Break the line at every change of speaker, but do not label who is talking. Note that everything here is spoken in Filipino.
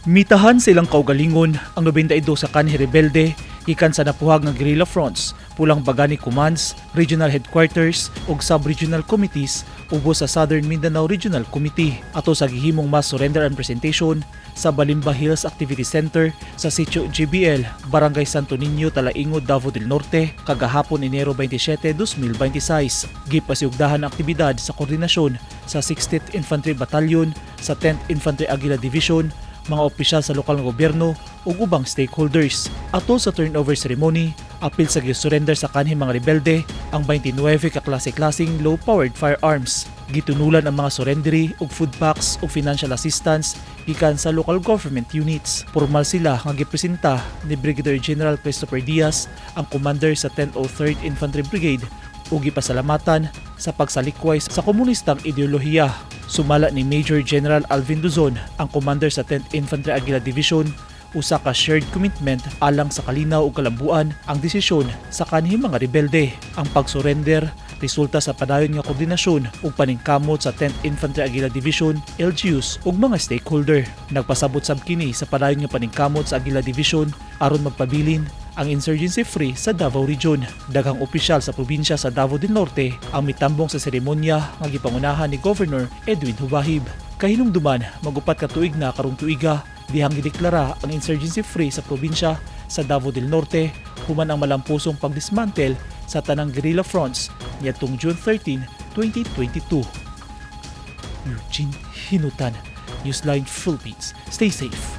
Mitahan sa ilang kaugalingon ang 92 sa Kanhi Rebelde gikan sa napuhag nga guerrilla fronts, pulang bagani commands, regional headquarters ug sub-regional committees ubos sa Southern Mindanao Regional Committee ato sa gihimong mass surrender and presentation sa Balimba Hills Activity Center sa Sitio GBL, Barangay Santo Niño, Talaingod, Davao del Norte, kagahapon Enero 27, 2026. Gipasiugdahan ang aktibidad sa koordinasyon sa 60th Infantry Battalion, sa 10th Infantry Agila Division, mga opisyal sa lokal nga gobyerno ug ubang stakeholders. Ato sa turnover ceremony, apil sa gisurender sa kanhi mga rebelde ang 29 ka klase-klaseng low-powered firearms. Gitunulan ang mga surrendery ug food packs ug financial assistance gikan sa local government units. Formal sila nga gipresenta ni Brigadier General Christopher Diaz, ang commander sa 1003rd Infantry Brigade, ug gipasalamatan sa pagsalikway sa komunistang ideolohiya. Sumala ni Major General Alvin Duzon, ang commander sa 10th Infantry Agila Division, usa ka shared commitment alang sa kalinaw ug kalambuan ang desisyon sa kanhi mga rebelde. Ang pagsurrender resulta sa padayon nga koordinasyon ug paningkamot sa 10th Infantry Agila Division, LGUs ug mga stakeholder. Nagpasabot sab kini sa padayon nga paningkamot sa Agila Division aron magpabilin ang insurgency-free sa Davao Region. Daghang opisyal sa probinsya sa Davao del Norte ang mitambong sa seremonya nga gipangunahan ni Governor Edwin Hubahib. Kahinumduman, magupat ka tuig na karong tuiga dihang gideklara ang insurgency-free sa probinsya sa Davao del Norte human ang malampusong pagdismantel sa tanang guerrilla fronts niadtong June 13, 2022. Eugene Hinutan, Newsline Philippines. Stay safe.